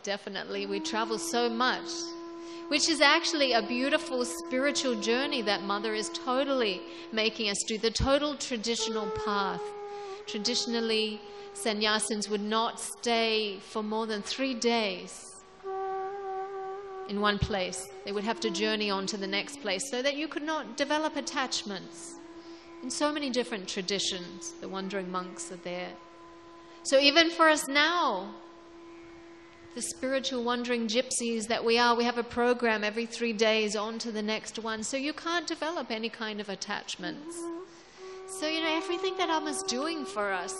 definitely. We travel so much, which is actually a beautiful spiritual journey that Mother is totally making us do, the total traditional path. Traditionally, sannyasins would not stay for more than 3 days in one place. They would have to journey on to the next place so that you could not develop attachments. In so many different traditions, the wandering monks are there. So even for us now, the spiritual wandering gypsies that we are, we have a program every 3 days on to the next one, so you can't develop any kind of attachments. So, everything that Amma's doing for us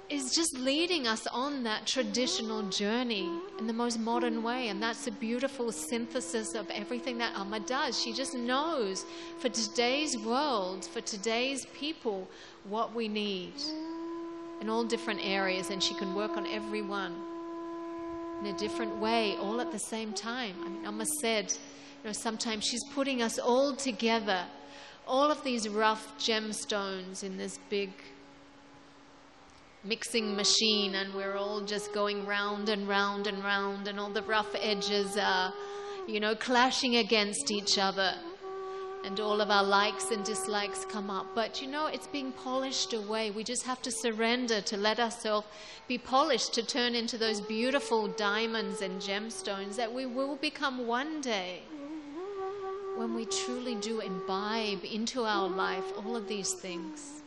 is just leading us on that traditional journey in the most modern way. And that's a beautiful synthesis of everything that Amma does. She just knows for today's world, for today's people, what we need in all different areas. And she can work on every one in a different way, all at the same time. I mean, Amma said, sometimes she's putting us all together, all of these rough gemstones in this big mixing machine, and we're all just going round and round and round, and all the rough edges are, clashing against each other, and all of our likes and dislikes come up. But it's being polished away. We just have to surrender to let ourselves be polished, to turn into those beautiful diamonds and gemstones that we will become one day, when we truly do imbibe into our life all of these things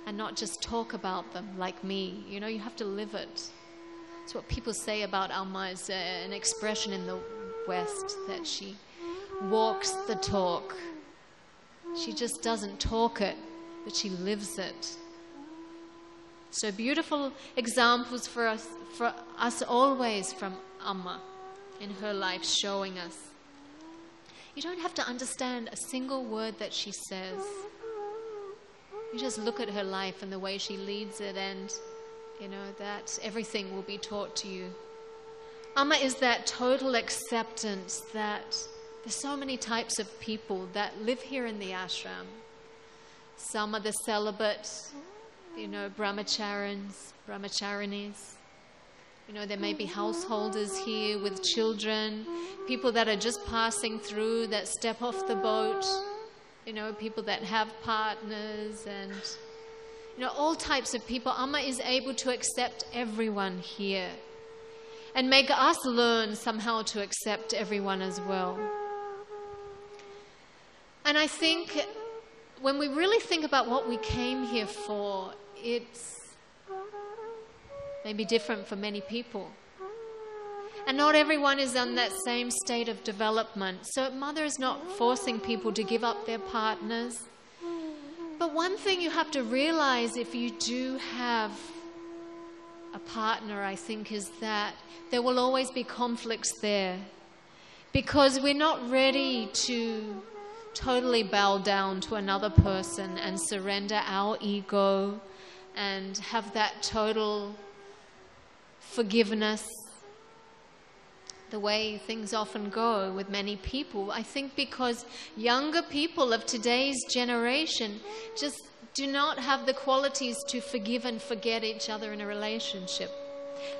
and not just talk about them like me. You have to live it. It's what people say about Amma, is an expression in the West, that she walks the talk. She just doesn't talk it, but she lives it. So beautiful examples for us always from Amma in her life, showing us. You don't have to understand a single word that she says. You just look at her life and the way she leads it, and that everything will be taught to you. Amma is that total acceptance that there's so many types of people that live here in the ashram. Some are the celibate, brahmacharinis. There may be householders here with children, people that are just passing through, that step off the boat, people that have partners, and, all types of people. Amma is able to accept everyone here and make us learn somehow to accept everyone as well. And I think when we really think about what we came here for, it's maybe different for many people. And not everyone is on that same state of development. So Mother is not forcing people to give up their partners. But one thing you have to realize, if you do have a partner, I think, is that there will always be conflicts there. Because we're not ready to totally bow down to another person and surrender our ego and have that total forgiveness, the way things often go with many people. I think because younger people of today's generation just do not have the qualities to forgive and forget each other in a relationship.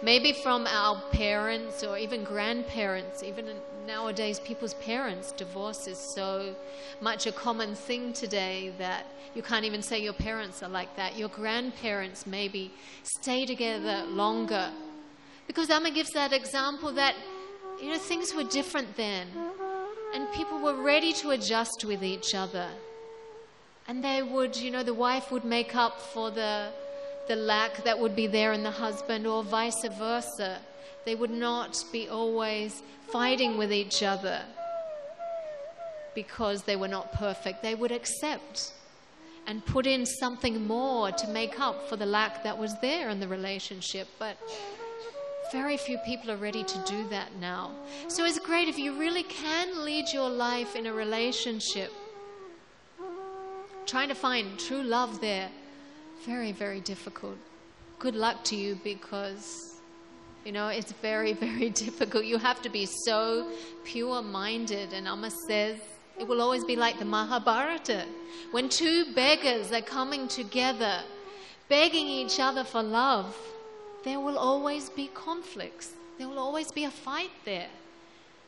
Maybe from our parents or even grandparents. Even nowadays, people's parents, divorce is so much a common thing today that you can't even say your parents are like that. Your grandparents maybe stay together longer. Because Amma gives that example that, things were different then. And people were ready to adjust with each other. And they would, the wife would make up for the lack that would be there in the husband, or vice versa. They would not be always fighting with each other because they were not perfect. They would accept and put in something more to make up for the lack that was there in the relationship. But very few people are ready to do that now. So it's great if you really can lead your life in a relationship. Trying to find true love there, very, very difficult. Good luck to you, because, it's very, very difficult. You have to be so pure-minded. And Amma says it will always be like the Mahabharata, when two beggars are coming together, begging each other for love. there will always be conflicts. There will always be a fight there,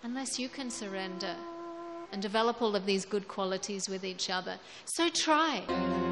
unless you can surrender and develop all of these good qualities with each other. So try.